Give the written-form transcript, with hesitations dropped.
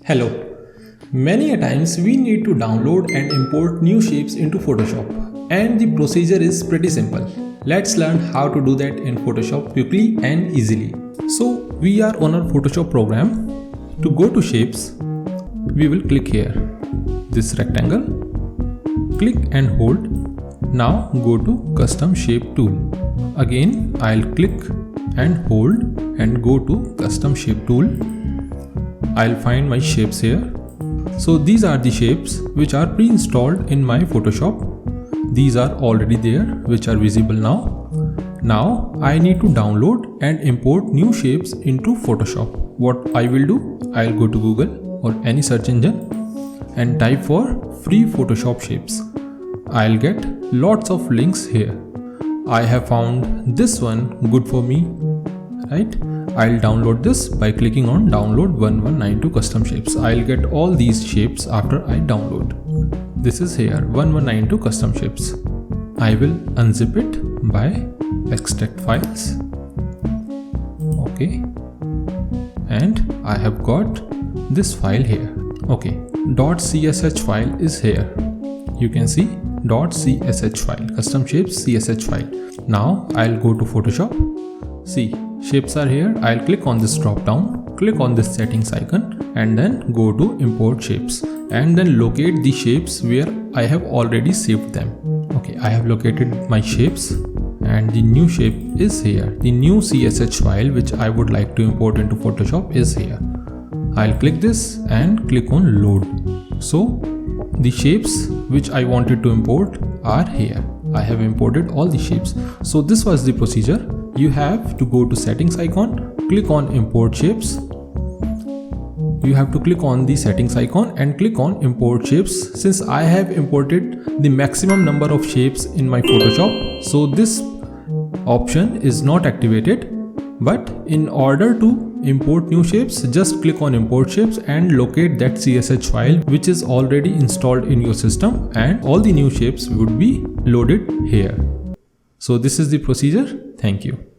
Hello. Many a times we need to download and import new shapes into Photoshop, and the procedure is pretty simple. Let's learn how to do that in Photoshop quickly and easily. So we are on our Photoshop program. To go to shapes, we will click here, this rectangle, click and hold. Now go to custom shape tool. Again I'll click and hold and go to custom shape tool. I'll find my shapes here. So these are the shapes which are pre-installed in my Photoshop. These are already there, which are visible now. Now I need to download and import new shapes into Photoshop. What I will do, I'll go to Google or any search engine and type for free Photoshop shapes. I'll get lots of links here. I have found this one good for me, right? I'll download this by clicking on download 1192 custom shapes. I'll get all these shapes after I download. This is here 1192 custom shapes. I will unzip it by extract files. Okay. And I have got this file here. Okay. .csh file is here. You can see .csh file, custom shapes CSH file. Now I'll go to Photoshop. See, shapes are here. I'll click on this drop down, click on this settings icon and then go to import shapes and then locate the shapes where I have already saved them. Okay, I have located my shapes and the new shape is here. The new CSH file which I would like to import into Photoshop is here. I'll click this and click on load. So the shapes which I wanted to import are here. I have imported all the shapes. So this was the procedure. You have to go to settings icon, click on import shapes. You have to click on the settings icon and click on import shapes. Since I have imported the maximum number of shapes in my Photoshop, so this option is not activated. But in order to import new shapes, just click on import shapes and locate that CSH file which is already installed in your system, and all the new shapes would be loaded here. So this is the procedure. Thank you.